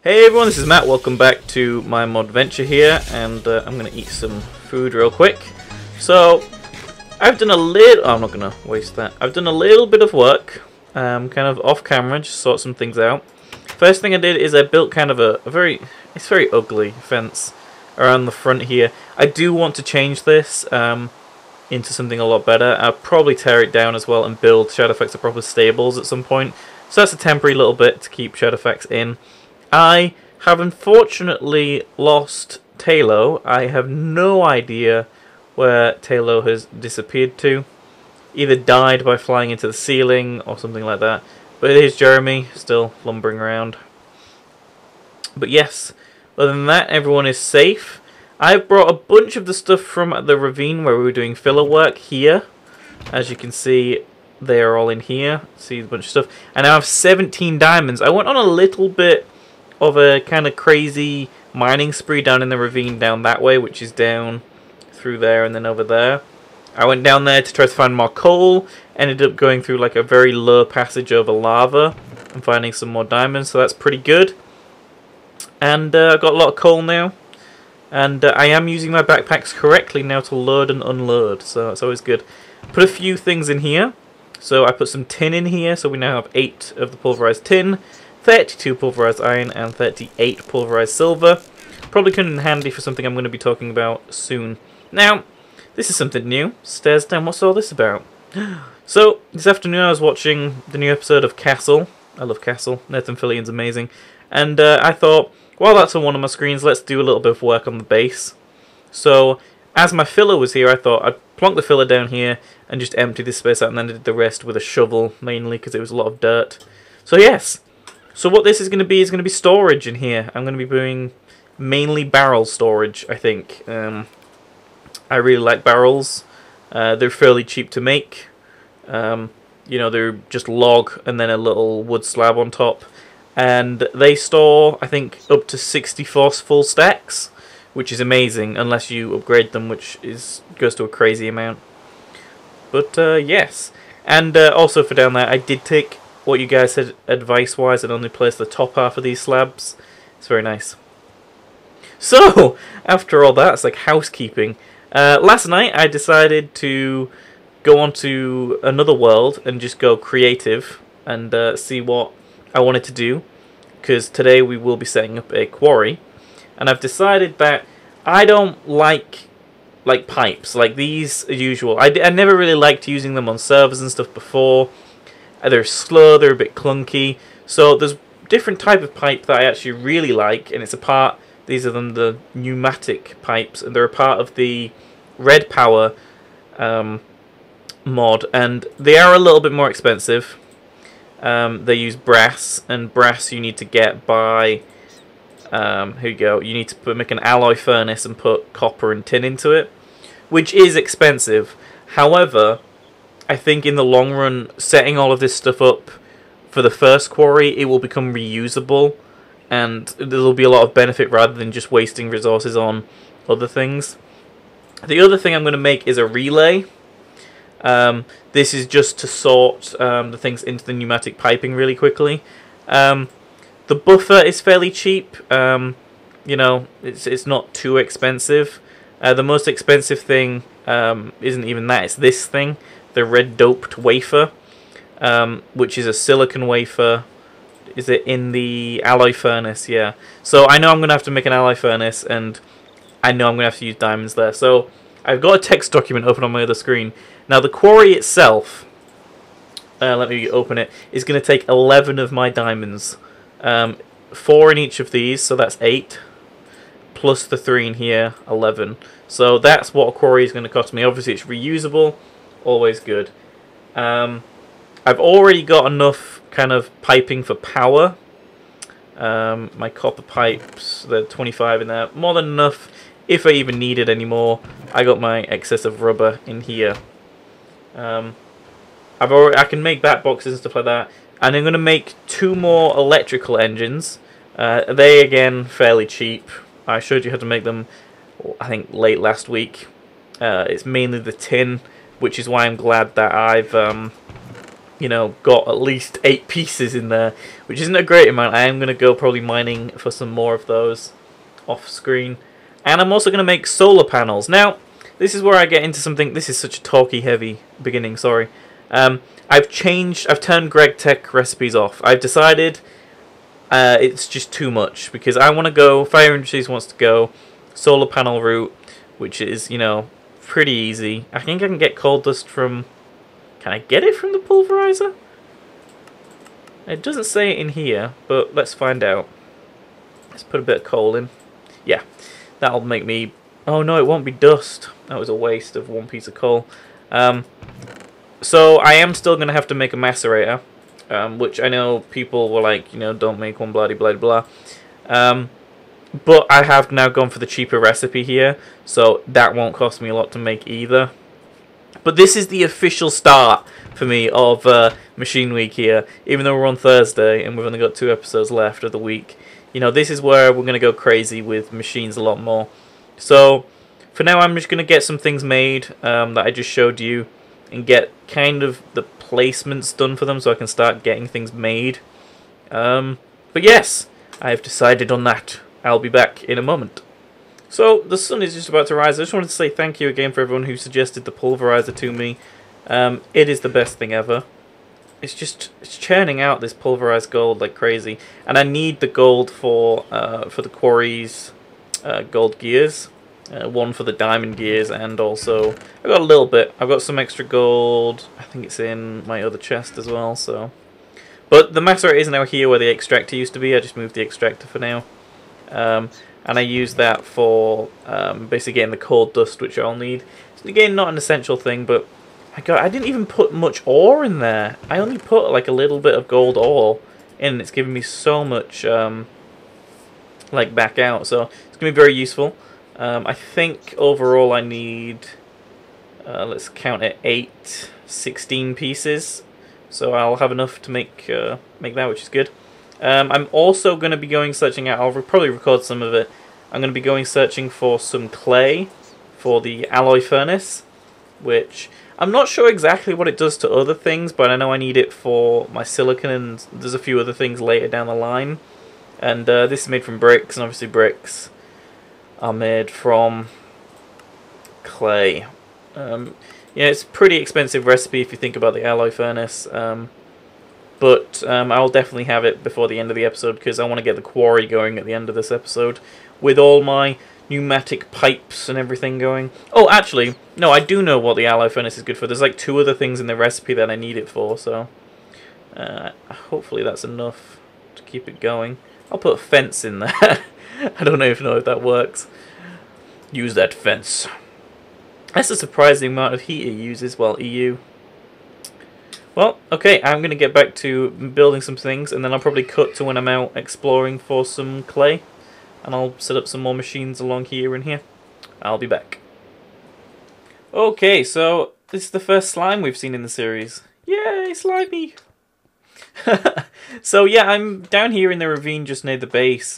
Hey everyone, this is Matt. Welcome back to my Modventure here, and I'm gonna eat some food real quick. So, I've done a little. I'm not gonna waste that. I've done a little bit of work, kind of off camera, just sort some things out. First thing I did is I built kind of a very ugly fence around the front here. I do want to change this into something a lot better. I'll probably tear it down as well and build shadow effects or proper stables at some point. So that's a temporary little bit to keep shadow effects in. I have unfortunately lost Talo. I have no idea where Talo has disappeared to. Either died by flying into the ceiling or something like that. But here's Jeremy, still lumbering around. But yes, other than that, everyone is safe. I've brought a bunch of the stuff from the ravine where we were doing filler work here. As you can see, they are all in here. See a bunch of stuff. And I have 17 diamonds. I went on a little bit of a kind of crazy mining spree down in the ravine down that way, which is down through there and then over there. I went down there to try to find more coal, ended up going through like a very low passage over lava and finding some more diamonds, so that's pretty good. And I've got a lot of coal now, and I am using my backpacks correctly now to load and unload, so that's always good. Put a few things in here, so I put some tin in here, so we now have 8 of the pulverized tin, 32 pulverized iron, and 38 pulverized silver. Probably come in handy for something I'm going to be talking about soon. Now, this is something new. Stairs down, what's all this about? So, this afternoon I was watching the new episode of Castle. I love Castle. Nathan Fillion's amazing. And I thought, while that's on one of my screens, let's do a little bit of work on the base. So, as my filler was here, I thought I'd plonk the filler down here and just empty this space out, and then I did the rest with a shovel, mainly, because it was a lot of dirt. So yes. So what this is going to be storage in here. I'm going to be doing mainly barrel storage, I think. I really like barrels. They're fairly cheap to make. You know, they're just log and then a little wood slab on top. And they store, I think, up to 64 full stacks, which is amazing, unless you upgrade them, which goes to a crazy amount. But, yes. And also for down there, I did take what you guys said advice-wise and only place the top half of these slabs. It's very nice. So, after all that, it's like housekeeping. Last night I decided to go on to another world and just go creative and see what I wanted to do. Because today we will be setting up a quarry. And I've decided that I don't like pipes. Like these are usual. I never really liked using them on servers and stuff before. They're slow, they're a bit clunky. So there's different type of pipe that I actually really like, and it's a part, these are the pneumatic pipes, and they're a part of the Red Power mod, and they are a little bit more expensive. They use brass, and brass you need to get by, here you go, you need to make an alloy furnace and put copper and tin into it, which is expensive. However, I think in the long run, setting all of this stuff up for the first quarry, it will become reusable, and there will be a lot of benefit rather than just wasting resources on other things. The other thing I'm going to make is a relay. This is just to sort the things into the pneumatic piping really quickly. The buffer is fairly cheap. You know, it's not too expensive. The most expensive thing isn't even that, it's this thing. The red doped wafer, which is a silicon wafer. Is it in the alloy furnace? Yeah. So I know I'm going to have to make an alloy furnace, and I know I'm going to have to use diamonds there. So I've got a text document open on my other screen. Now the quarry itself, let me open it, is going to take 11 of my diamonds. 4 in each of these, so that's 8. Plus the 3 in here, 11. So that's what a quarry is going to cost me. Obviously it's reusable. Always good. I've already got enough kind of piping for power. My copper pipes, the 25 in there, more than enough if I even needed any more. I got my excess of rubber in here. I can make bat boxes and stuff like that, and I'm going to make 2 more electrical engines. They again fairly cheap. I showed you how to make them, I think, late last week. It's mainly the tin, which is why I'm glad that I've you know, got at least 8 pieces in there, which isn't a great amount. I am going to go probably mining for some more of those off screen. And I'm also going to make solar panels. Now, this is where I get into something. This is such a talky heavy beginning, sorry. I've turned Greg Tech recipes off. I've decided it's just too much, because I want to go, Fire Industries wants to go solar panel route, which is, you know, pretty easy. I think I can get coal dust from, can I get it from the pulverizer? It doesn't say it in here, but let's find out. Let's put a bit of coal in. Yeah, that'll make me, oh no, it won't be dust. That was a waste of 1 piece of coal. So I am still going to have to make a macerator, which I know people were like, you know, don't make one, bloody blah blah. But I have now gone for the cheaper recipe here, so that won't cost me a lot to make either. But this is the official start for me of Machine Week here, even though we're on Thursday and we've only got 2 episodes left of the week. You know, this is where we're going to go crazy with machines a lot more. So for now, I'm just going to get some things made that I just showed you, and get kind of the placements done for them so I can start getting things made. But yes, I have decided on that. I'll be back in a moment. So the sun is just about to rise. I just wanted to say thank you again for everyone who suggested the pulverizer to me. It is the best thing ever. It's churning out this pulverized gold like crazy, and I need the gold for the Quarry's gold gears. One for the diamond gears, and also I got a little bit. I've got some extra gold. I think it's in my other chest as well. So, but the macerator is now here where the extractor used to be. I just moved the extractor for now, and I use that for basically getting the coal dust, which I'll need. So again, not an essential thing, but I didn't even put much ore in there. I only put like a little bit of gold ore in, and it's giving me so much like back out. So it's gonna be very useful. I think overall I need, let's count it, 16 pieces. So I'll have enough to make that, which is good. I'm also going to be going searching out, I'll probably record some of it. I'm going to be going searching for some clay for the alloy furnace, which I'm not sure exactly what it does to other things, but I know I need it for my silicon, and there's a few other things later down the line. And this is made from bricks, and obviously bricks are made from clay. Yeah, it's a pretty expensive recipe if you think about the alloy furnace, but I'll definitely have it before the end of the episode, because I want to get the quarry going at the end of this episode with all my pneumatic pipes and everything going. Oh, actually, no, I do know what the alloy furnace is good for. There's like 2 other things in the recipe that I need it for, so hopefully that's enough to keep it going. I'll put a fence in there. I don't even know if that works. Use that fence. That's a surprising amount of heat it uses. Well, EU. Well, okay, I'm going to get back to building some things, and then I'll probably cut to when I'm out exploring for some clay. And I'll set up some more machines along here and here. I'll be back. Okay, so this is the first slime we've seen in the series. Yay, slimy! So yeah, I'm down here in the ravine just near the base.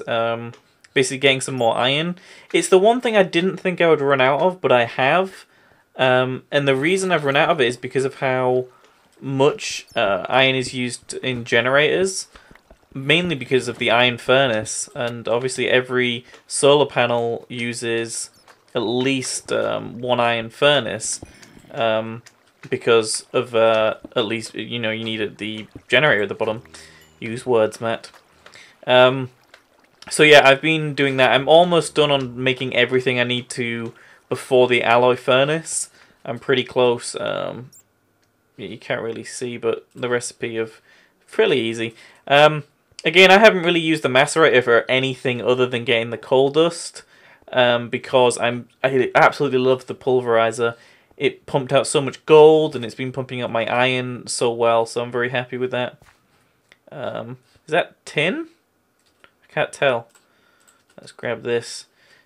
Basically getting some more iron. It's the one thing I didn't think I would run out of, but I have. And the reason I've run out of it is because of how much iron is used in generators. Mainly because of the iron furnace. And obviously every solar panel uses at least 1 iron furnace. Because of, at least, you know, you need the generator at the bottom. Use words, Matt. So yeah, I've been doing that. I'm almost done on making everything I need to before the alloy furnace. I'm pretty close. You can't really see, but the recipe of fairly easy. Again, I haven't really used the macerator for anything other than getting the coal dust, because I absolutely love the pulverizer. It pumped out so much gold, and it's been pumping up my iron so well, so I'm very happy with that. Is that tin? Can't tell. Let's grab this.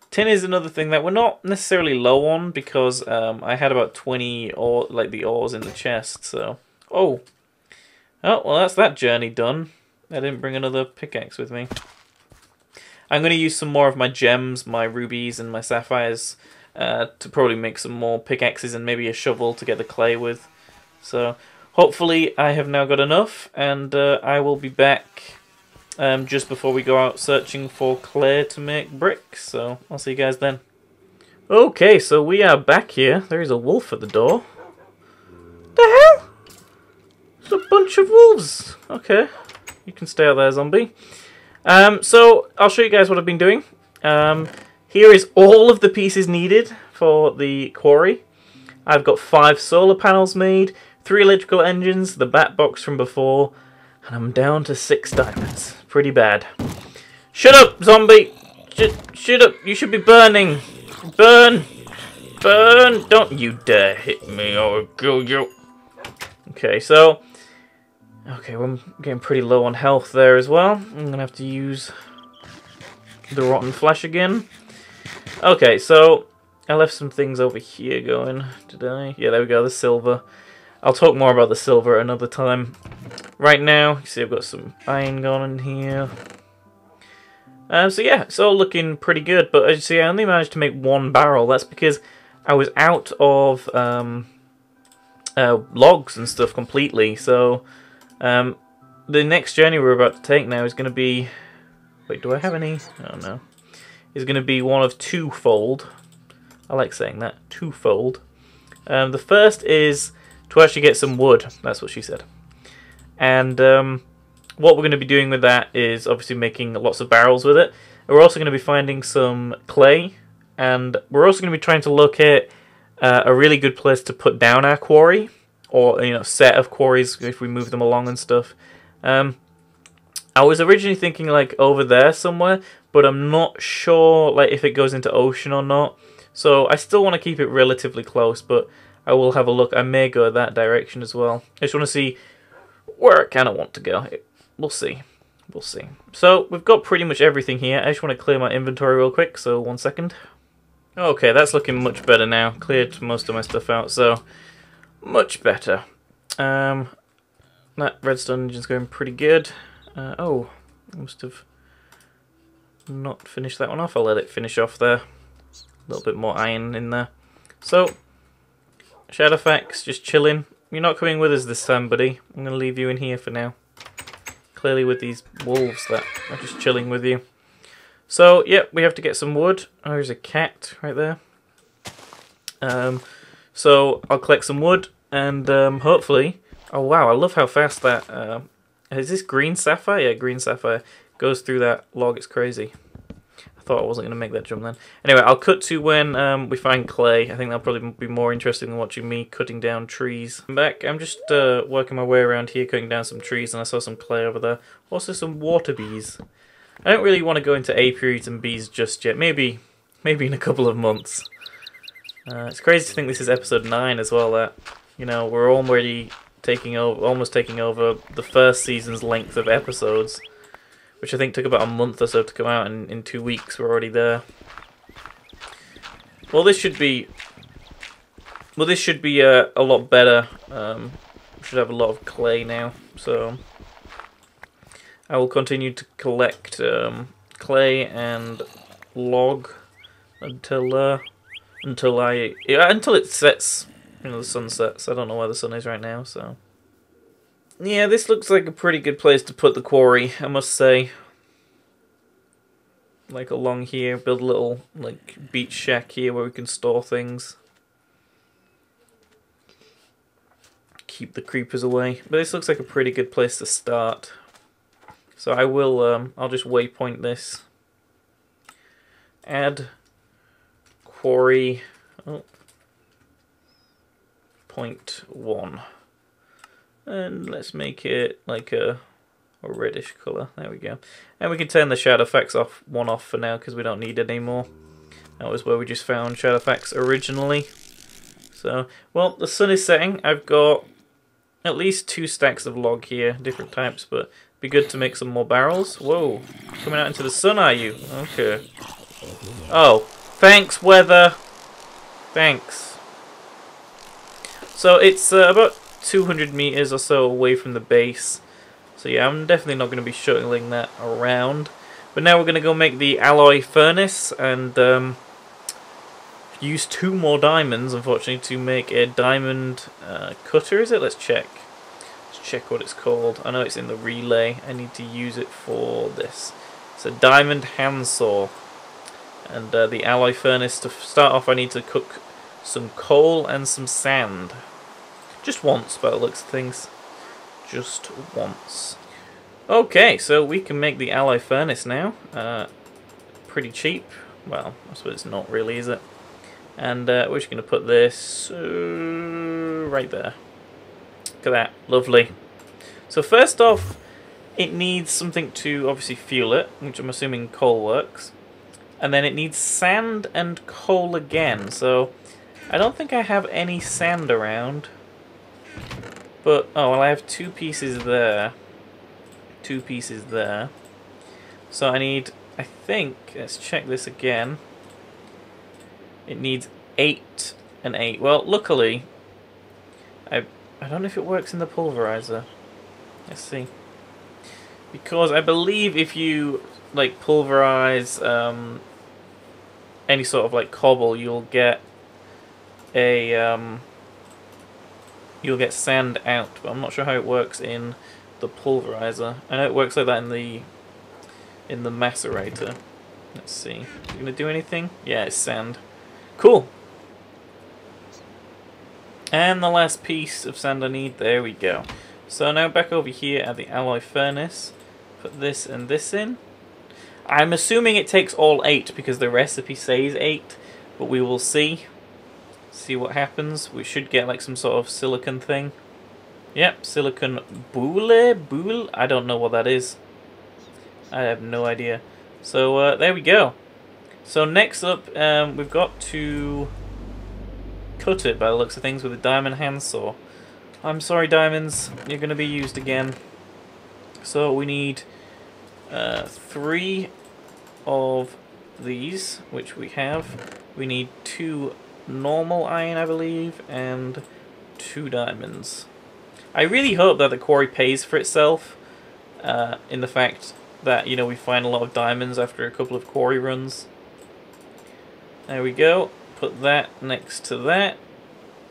Tin is another thing that we're not necessarily low on, because I had about 20 ore, like the ores in the chest. So, oh, well, that's that journey done. I didn't bring another pickaxe with me. I'm going to use some more of my gems, my rubies and my sapphires, to probably make some more pickaxes and maybe a shovel to get the clay with. So, hopefully I have now got enough, and I will be back just before we go out searching for clay to make bricks. So I'll see you guys then. Okay, so we are back here. There is a wolf at the door. The hell? There's a bunch of wolves. Okay, you can stay out there, zombie. So I'll show you guys what I've been doing. Here is all of the pieces needed for the quarry. I've got 5 solar panels made, 3 electrical engines, the bat box from before, and I'm down to 6 diamonds. Pretty bad. Shut up, zombie! Shut up! You should be burning! Burn! Burn! Don't you dare hit me or I'll kill you! Okay, so... Okay, well, I'm getting pretty low on health there as well. I'm gonna have to use the rotten flesh again. Okay, so I left some things over here going. Did I? Yeah, there we go, the silver. I'll talk more about the silver another time. Right now, you see I've got some iron going in here. So yeah, it's all looking pretty good, but as you see, I only managed to make 1 barrel. That's because I was out of logs and stuff completely, so... the next journey we're about to take now is going to be... Wait, do I have any? Oh, no. Is going to be one of 2-fold. I like saying that. 2-fold. The first is to actually get some wood. That's what she said. And what we're going to be doing with that is obviously making lots of barrels with it. And we're also going to be finding some clay. And we're also going to be trying to locate a really good place to put down our quarry. Or, you know, set of quarries if we move them along and stuff. I was originally thinking like over there somewhere, but I'm not sure like if it goes into ocean or not. So I still want to keep it relatively close, but I will have a look. I may go that direction as well. I just want to see where I kind of want to go. We'll see. We'll see. So we've got pretty much everything here. I just want to clear my inventory real quick, so 1 second. Okay, that's looking much better now. Cleared most of my stuff out, so... much better. That redstone engine's going pretty good. Oh, I must have not finished that one off. I'll let it finish off there. A little bit more iron in there. So, Shadowfax, just chilling. You're not coming with us this time, buddy. I'm going to leave you in here for now. Clearly with these wolves that are just chilling with you. So, yeah, we have to get some wood. Oh, there's a cat right there. So I'll collect some wood and hopefully... Oh wow, I love how fast that... is this green sapphire? Yeah, green sapphire goes through that log. It's crazy. I thought I wasn't going to make that jump then. Anyway, I'll cut to when we find clay. I think that'll probably be more interesting than watching me cutting down trees. I'm back. I'm just working my way around here, cutting down some trees, and I saw some clay over there. Also some water bees. I don't really want to go into apiaries and bees just yet. Maybe in a couple of months. It's crazy to think this is episode 9 as well, that, you know, we're already almost taking over the first season's length of episodes, which I think took about a month or so to come out, and in 2 weeks we're already there. Well, this should be a lot better. We should have a lot of clay now, so I will continue to collect clay and log until it sets, you know, the sun sets. I don't know where the sun is right now, so... Yeah, this looks like a pretty good place to put the quarry, I must say. Like along here, build a little, like, beach shack here where we can store things. Keep the creepers away. But this looks like a pretty good place to start. So I will, I'll just waypoint this. Add quarry... Oh. 0.1, and let's make it like a reddish colour. There we go. And we can turn the shadow effects off for now because we don't need it anymore. That was where we just found shadow effects originally. So, well, the sun is setting. I've got at least 2 stacks of log here, different types, but it'd be good to make some more barrels. Whoa, coming out into the sun, are you? Okay. Oh, thanks, weather. Thanks. So it's about 200 meters or so away from the base. So yeah, I'm definitely not going to be shuttling that around. But now we're going to go make the alloy furnace and use 2 more diamonds, unfortunately, to make a diamond cutter, is it? Let's check. just check what it's called. I know it's in the relay. I need to use it for this. It's a diamond handsaw. And the alloy furnace, to start off I need to cook some coal and some sand. Just once by the looks of things. Just once. Okay, so we can make the alloy furnace now. Pretty cheap. Well, I suppose it's not really, is it? And we're just going to put this right there. Look at that. Lovely. So first off, it needs something to obviously fuel it, which I'm assuming coal works. And then it needs sand and coal again. So I don't think I have any sand around. But, oh, well, I have 2 pieces there. 2 pieces there. So I need, I think, let's check this again. It needs 8 and 8. Well, luckily, I don't know if it works in the pulverizer. Let's see. Because I believe if you, like, pulverize any sort of, like, cobble, you'll get a, you'll get sand out. But I'm not sure how it works in the pulverizer. I know it works like that in the macerator. Let's see. Is it gonna do anything? Yeah, it's sand. Cool. And the last piece of sand I need. There we go. So now back over here at the alloy furnace. Put this and this in. I'm assuming it takes all 8 because the recipe says 8, but we will see. See what happens. We should get like some sort of silicon thing. Yep, silicon boule. I don't know what that is. I have no idea. So there we go. So next up, we've got to cut it by the looks of things with a diamond handsaw. I'm sorry, diamonds, you're going to be used again. So we need 3 of these, which we have. We need 2 normal iron, I believe, and 2 diamonds. I really hope that the quarry pays for itself, in the fact that, you know, we find a lot of diamonds after a couple of quarry runs. There we go. Put that next to that.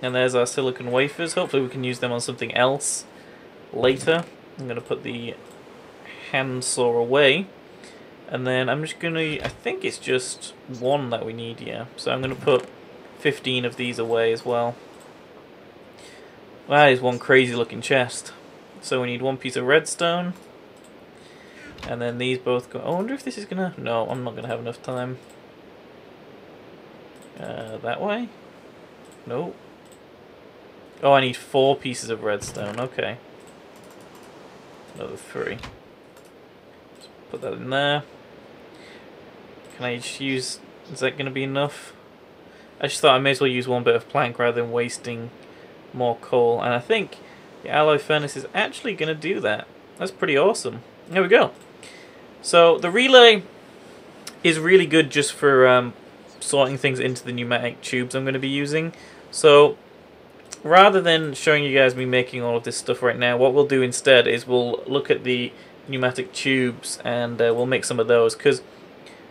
And there's our silicon wafers. Hopefully we can use them on something else later. I'm going to put the handsaw away. And then I'm just going to... I think it's just 1 that we need, yeah. So I'm going to put 15 of these away as well. That is one crazy looking chest. So we need 1 piece of redstone. And then these both go... I wonder if this is going to... No, I'm not going to have enough time. That way? No. Oh, I need 4 pieces of redstone. Okay. Another 3. Just put that in there. Can I just use... Is that going to be enough? I just thought I may as well use 1 bit of plank rather than wasting more coal. And I think the alloy furnace is actually going to do that. That's pretty awesome. There we go. So the relay is really good just for sorting things into the pneumatic tubes I'm going to be using. So rather than showing you guys me making all of this stuff right now, what we'll do instead is we'll look at the pneumatic tubes and we'll make some of those, because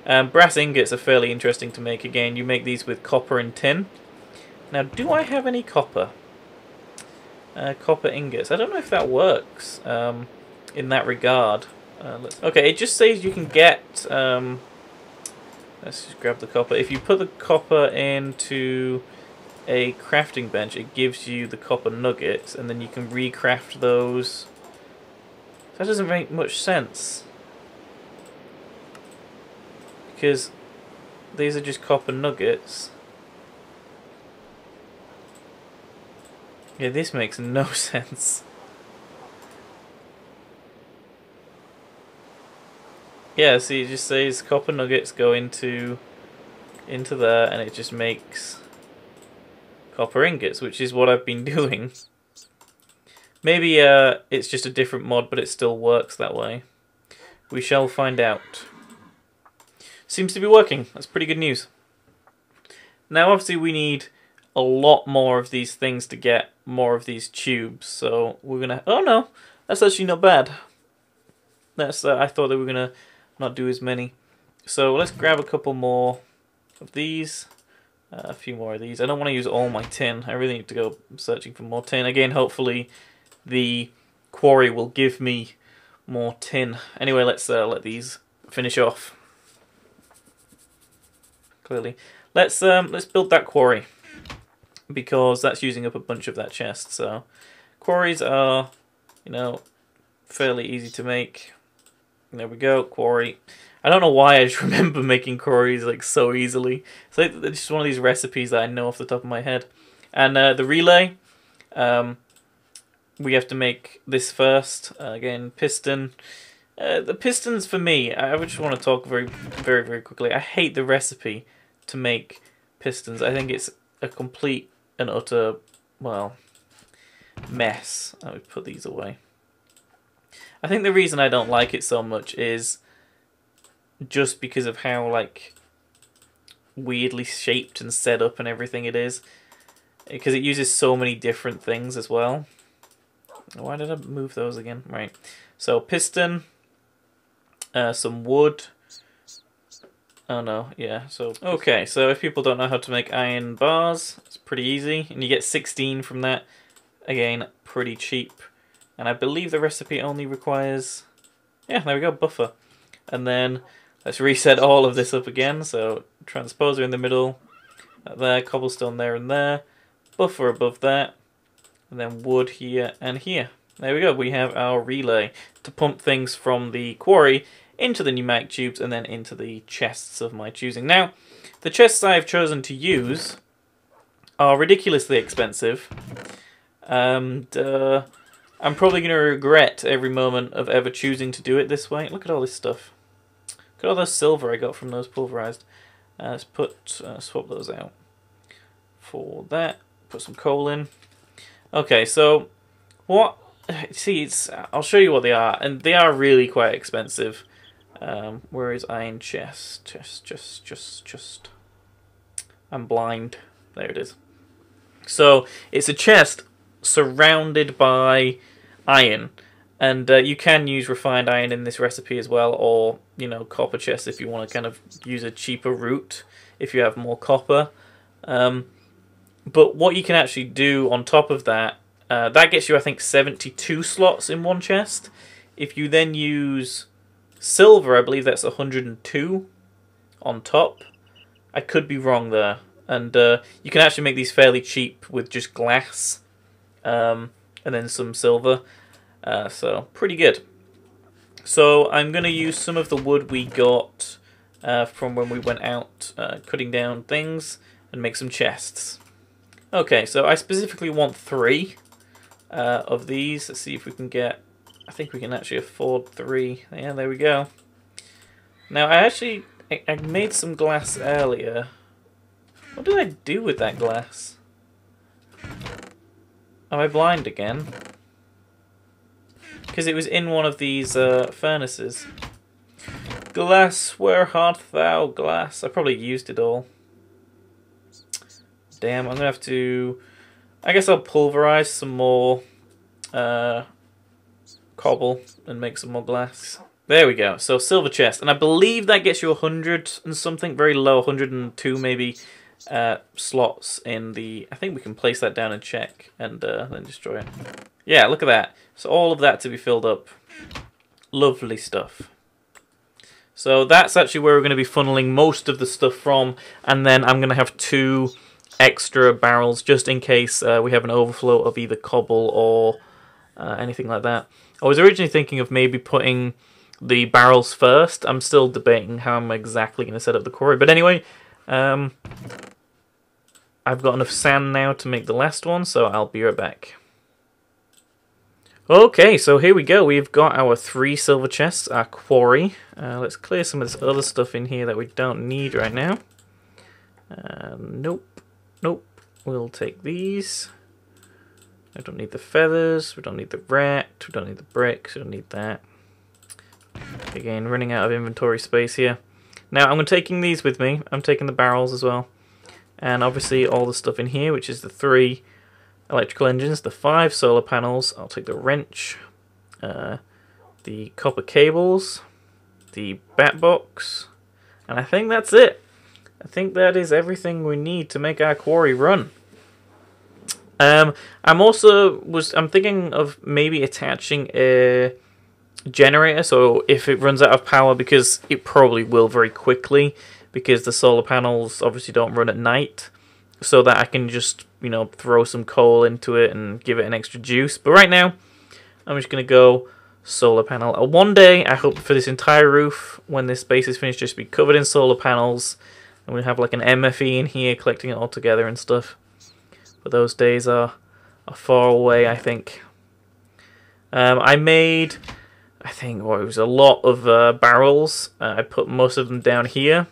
brass ingots are fairly interesting to make. Again, you make these with copper and tin. Now, do I have any copper? Copper ingots. I don't know if that works in that regard. Okay, it just says you can get... let's just grab the copper. If you put the copper into a crafting bench, it gives you the copper nuggets, and then you can recraft those. That doesn't make much sense, because these are just copper nuggets. Yeah, this makes no sense. Yeah, see, it just says copper nuggets go into there, and it just makes copper ingots, which is what I've been doing. Maybe it's just a different mod, but it still works that way. We shall find out. Seems to be working. That's pretty good news. Now, obviously, we need a lot more of these things to get more of these tubes. So we're gonna... Oh no, that's actually not bad. That's I thought they were gonna not do as many. So let's grab a couple more of these. A few more of these. I don't want to use all my tin. I really need to go searching for more tin. Again, hopefully the quarry will give me more tin. Anyway, let's let these finish off. Clearly, let's build that quarry, because that's using up a bunch of that chest. So quarries are, you know, fairly easy to make. There we go, quarry. I don't know why I just remember making quarries like so easily. So it's just one of these recipes that I know off the top of my head. And the relay, we have to make this first. Again, piston. The pistons for me, I just want to talk very quickly. I hate the recipe to make pistons. I think it's a complete and utter, well, mess. I would put these away. I think the reason I don't like it so much is just because of how, like, weirdly shaped and set up and everything it is. Because it uses so many different things as well. Why did I move those again? Right. So, piston, some wood. Oh no, yeah, so... Okay, so if people don't know how to make iron bars, it's pretty easy. And you get 16 from that. Again, pretty cheap. And I believe the recipe only requires... Yeah, there we go, buffer. And then let's reset all of this up again. So, transposer in the middle. There, cobblestone there and there. Buffer above that. And then wood here and here. There we go, we have our relay to pump things from the quarry into the pneumatic tubes and then into the chests of my choosing. Now, the chests I've chosen to use are ridiculously expensive, and I'm probably going to regret every moment of ever choosing to do it this way. Look at all this stuff. Look at all the silver I got from those pulverized. Let's swap those out for that. Put some coal in. Okay, so what? See, I'll show you what they are, and they are really quite expensive. Where is iron chest? Just. I'm blind. There it is. So it's a chest surrounded by iron, and you can use refined iron in this recipe as well, or copper chest if you want to kind of use a cheaper route if you have more copper. But what you can actually do on top of that, that gets you, I think, 72 slots in one chest. If you then use silver, I believe that's 102 on top. I could be wrong there. And you can actually make these fairly cheap with just glass and then some silver. So, pretty good. So, I'm going to use some of the wood we got from when we went out cutting down things and make some chests. Okay, so I specifically want 3 of these. Let's see if we can get... I think we can actually afford 3. Yeah, there we go. Now, I made some glass earlier. What did I do with that glass? Am I blind again? Because it was in one of these furnaces. Glass, where art thou, glass? I probably used it all. Damn, I'm going to have to... I guess I'll pulverize some more cobble and make some more glass. There we go. So, silver chest. And I believe that gets you 100 and something, very low, 102 maybe, slots in the... I think we can place that down and check and then destroy it. Yeah, look at that. So, all of that to be filled up. Lovely stuff. So, that's actually where we're going to be funneling most of the stuff from. And then I'm going to have 2... extra barrels just in case we have an overflow of either cobble or anything like that. I was originally thinking of maybe putting the barrels first. I'm still debating how I'm exactly going to set up the quarry. But anyway, I've got enough sand now to make the last one, so I'll be right back. Okay, so here we go. We've got our 3 silver chests, our quarry. Let's clear some of this other stuff in here that we don't need right now. Nope. Nope, we'll take these. I don't need the feathers, we don't need the rat, we don't need the bricks, we don't need that. Again, running out of inventory space here. Now, I'm taking these with me. I'm taking the barrels as well. And obviously all the stuff in here, which is the 3 electrical engines, the 5 solar panels. I'll take the wrench, the copper cables, the bat box, and I think that's it. I think that is everything we need to make our quarry run. I'm thinking of maybe attaching a generator, so if it runs out of power, because it probably will very quickly, because the solar panels obviously don't run at night, so that I can just, you know, throw some coal into it and give it an extra juice. But right now, I'm just going to go solar panel. One day, I hope for this entire roof, when this base is finished, just be covered in solar panels, and we have like an MFE in here collecting it all together and stuff. But those days are far away, I think. I made, I think, it was a lot of barrels. I put most of them down here.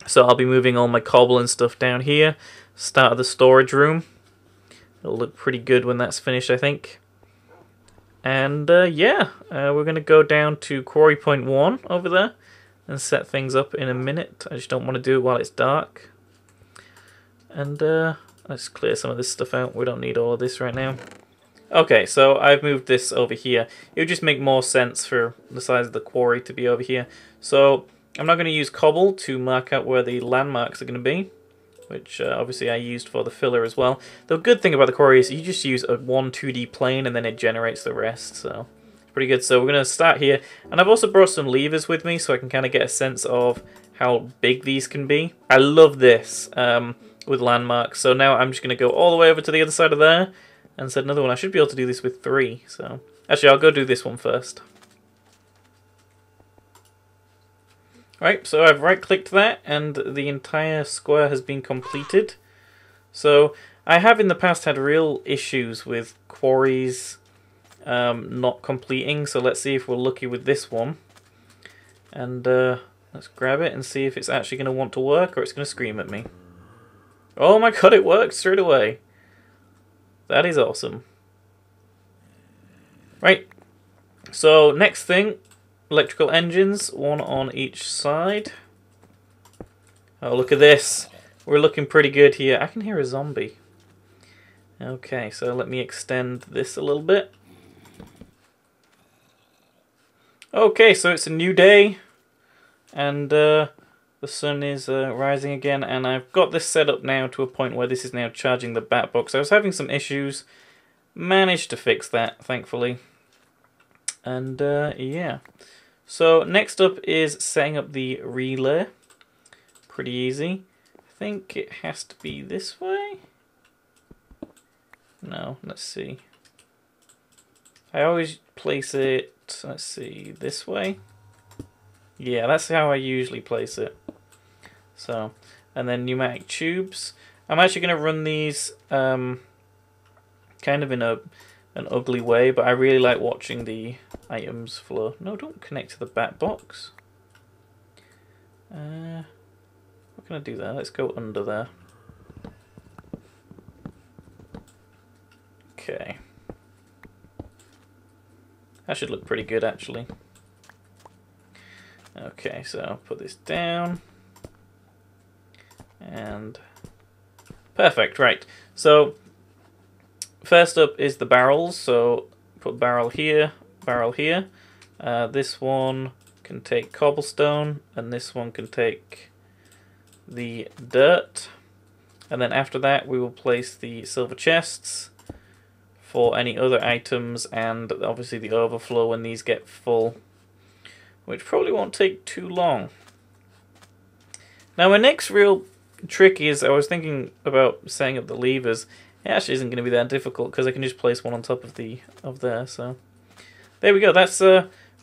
So I'll be moving all my cobble and stuff down here. Start of the storage room. It'll look pretty good when that's finished, I think. And yeah, we're going to go down to Quarry Point 1 over there and set things up in a minute. I just don't want to do it while it's dark. And let's clear some of this stuff out. We don't need all of this right now. Okay, so I've moved this over here. It would just make more sense for the size of the quarry to be over here. So I'm not going to use cobble to mark out where the landmarks are going to be, which obviously I used for the filler as well. The good thing about the quarry is you just use a 2D plane and then it generates the rest, so it's pretty good. So we're going to start here, and I've also brought some levers with me so I can kind of get a sense of how big these can be. I love this with landmarks, so now I'm just going to go all the way over to the other side of there and set another one. I should be able to do this with 3, so actually I'll go do this one first. Right, so I've right-clicked that, and the entire square has been completed. So I have in the past had real issues with quarries not completing, so let's see if we're lucky with this one. And let's grab it and see if it's actually going to want to work, or it's going to scream at me. Oh my god, it worked straight away. That is awesome. Right, so next thing, electrical engines, one on each side. Oh, look at this. We're looking pretty good here. I can hear a zombie. Okay, so let me extend this a little bit. Okay, so it's a new day, and the sun is rising again, and I've got this set up now to a point where this is now charging the bat box. I was having some issues, managed to fix that, thankfully. And yeah. So next up is setting up the relay. Pretty easy. I think it has to be this way. No, let's see. I always place it, let's see, this way. Yeah, that's how I usually place it. So, and then pneumatic tubes. I'm actually going to run these kind of in an ugly way, but I really like watching the items flow. No, don't connect to the bat box. What can I do there? Let's go under there. Okay. That should look pretty good, actually. Okay, so I'll put this down. And perfect, right. So first up is the barrels. So put barrel here, barrel here. This one can take cobblestone, and this one can take the dirt. And then after that we will place the silver chests for any other items, and obviously the overflow when these get full, which probably won't take too long. Now my next real trick is, I was thinking about setting up the levers. It actually isn't going to be that difficult because I can just place one on top of there. So there we go. That's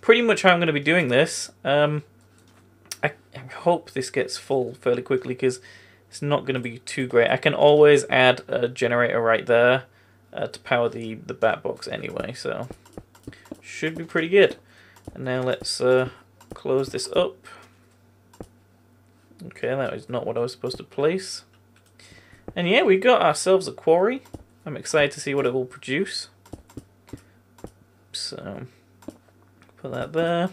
pretty much how I'm going to be doing this. I hope this gets full fairly quickly because it's not going to be too great. I can always add a generator right there to power the bat box anyway, so should be pretty good. And now let's close this up. Okay, that is not what I was supposed to place. And yeah, we got ourselves a quarry. I'm excited to see what it will produce. So put that there.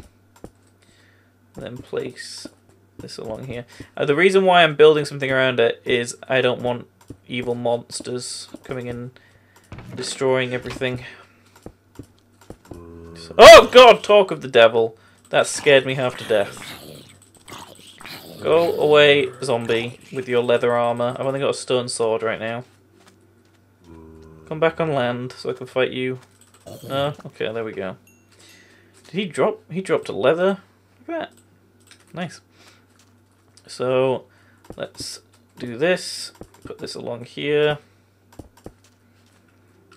Then place this along here. The reason why I'm building something around it is I don't want evil monsters coming in, destroying everything. So, oh god, talk of the devil. That scared me half to death. Go away, zombie, with your leather armor. I've only got a stone sword right now. Come back on land so I can fight you. No? Okay, there we go. Did he drop? He dropped a leather? Look at that. Nice. So, let's do this. Put this along here.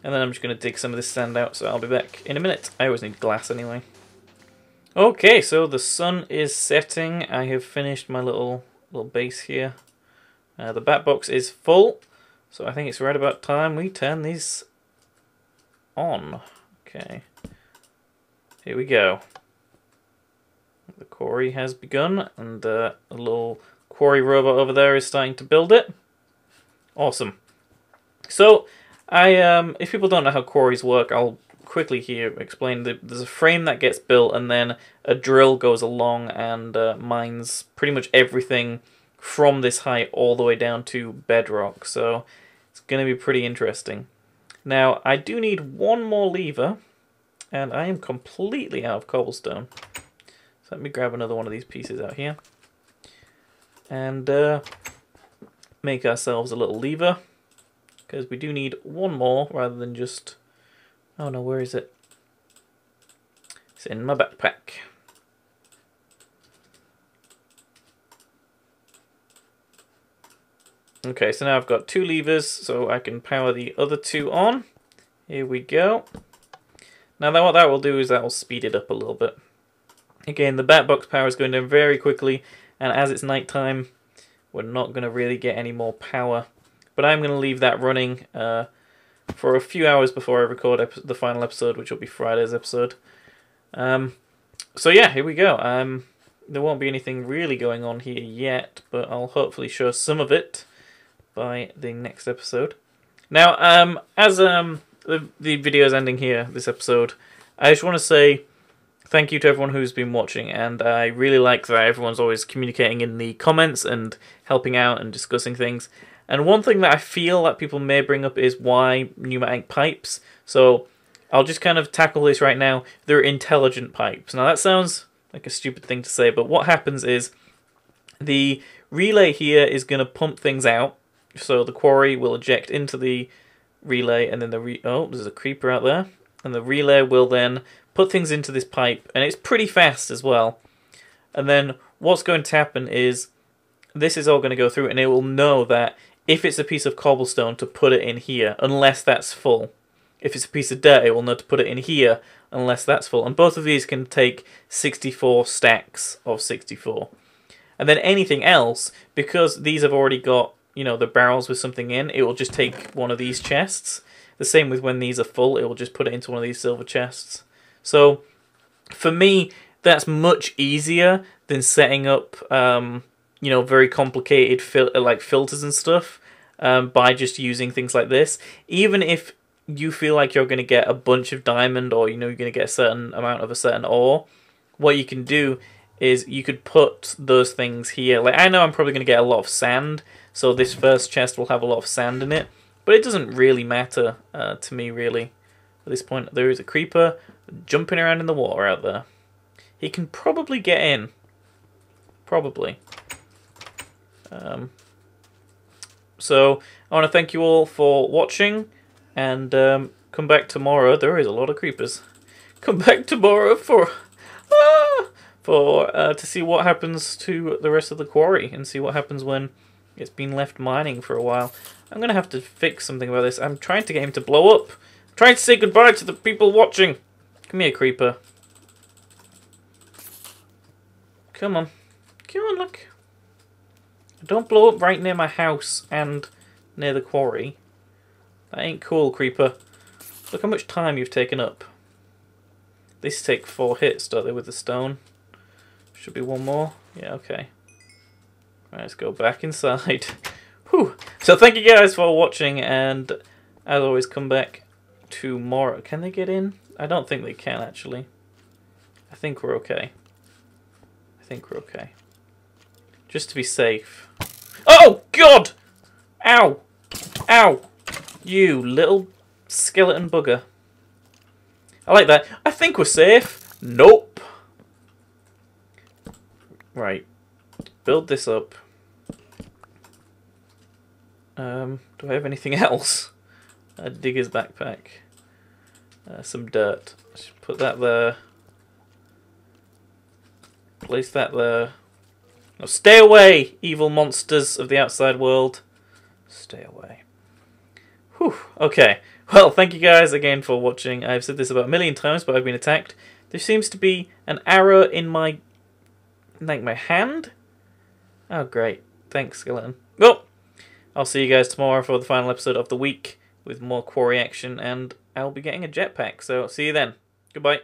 And then I'm just going to dig some of this sand out, so I'll be back in a minute. I always need glass anyway. Okay, so the sun is setting. I have finished my little base here. The bat box is full, so I think it's right about time we turn these on. Okay, here we go. The quarry has begun, and a little quarry robot over there is starting to build it. Awesome. So, if people don't know how quarries work, I'll quickly here explain. There's a frame that gets built, and then a drill goes along and mines pretty much everything from this height all the way down to bedrock. So it's going to be pretty interesting. Now, I do need one more lever, and I am completely out of cobblestone. So let me grab another one of these pieces out here, and make ourselves a little lever, because we do need one more rather than just... Oh no, where is it? It's in my backpack. Okay, so now I've got two levers, so I can power the other two on. Here we go. Now what that will do is that will speed it up a little bit. Again, the bat box power is going down very quickly, and as it's nighttime, we're not going to really get any more power. But I'm going to leave that running for a few hours before I record the final episode, which will be Friday's episode. So yeah, here we go. There won't be anything really going on here yet, but I'll hopefully show some of it by the next episode. Now, as the video is ending here, this episode, I just want to say thank you to everyone who's been watching, and I really like that everyone's always communicating in the comments and helping out and discussing things. And one thing that I feel that people may bring up is why pneumatic pipes. So I'll just kind of tackle this right now. They're intelligent pipes. Now that sounds like a stupid thing to say, but what happens is the relay here is going to pump things out. So the quarry will eject into the relay, and then oh, there's a creeper out there. And the relay will then put things into this pipe, and it's pretty fast as well. And then what's going to happen is this is all going to go through, and it will know that if it's a piece of cobblestone, to put it in here, unless that's full. If it's a piece of dirt, it will know to put it in here, unless that's full. And both of these can take 64 stacks of 64. And then anything else, because these have already got, you know, the barrels with something in, it will just take one of these chests. The same with when these are full, it will just put it into one of these silver chests. So, for me, that's much easier than setting up... you know, very complicated filters and stuff by just using things like this. Even if you feel like you're going to get a bunch of diamond, or you know you're going to get a certain amount of a certain ore, what you can do is you could put those things here. Like, I know I'm probably going to get a lot of sand, so this first chest will have a lot of sand in it, but it doesn't really matter to me, really. At this point, there is a creeper jumping around in the water out there. He can probably get in. Probably. So I want to thank you all for watching, and come back tomorrow. There is a lot of creepers. Come back tomorrow to see what happens to the rest of the quarry, and see what happens when it's been left mining for a while. I'm gonna have to fix something about this. I'm trying to get him to blow up. I'm trying to say goodbye to the people watching. Come here, creeper. Come on. Come on, look. Don't blow up right near my house and near the quarry. That ain't cool, creeper. Look how much time you've taken up. These take 4 hits, don't they, with the stone? Should be one more. Yeah, okay. Right, let's go back inside. Whew. So thank you guys for watching, and as always, come back tomorrow. Can they get in? I don't think they can, actually. I think we're okay. I think we're okay. Just to be safe. Oh, God! Ow! Ow! You little skeleton bugger. I like that. I think we're safe. Nope. Right. Build this up. Do I have anything else? A digger's backpack. Some dirt. Put that there. Place that there. Now stay away, evil monsters of the outside world. Stay away. Whew. Okay. Well, thank you guys again for watching. I've said this about a million times, but I've been attacked. There seems to be an arrow in my... like my hand? Oh, great. Thanks, Skeleton. Well, I'll see you guys tomorrow for the final episode of the week with more Quarry action, and I'll be getting a jetpack, so see you then. Goodbye.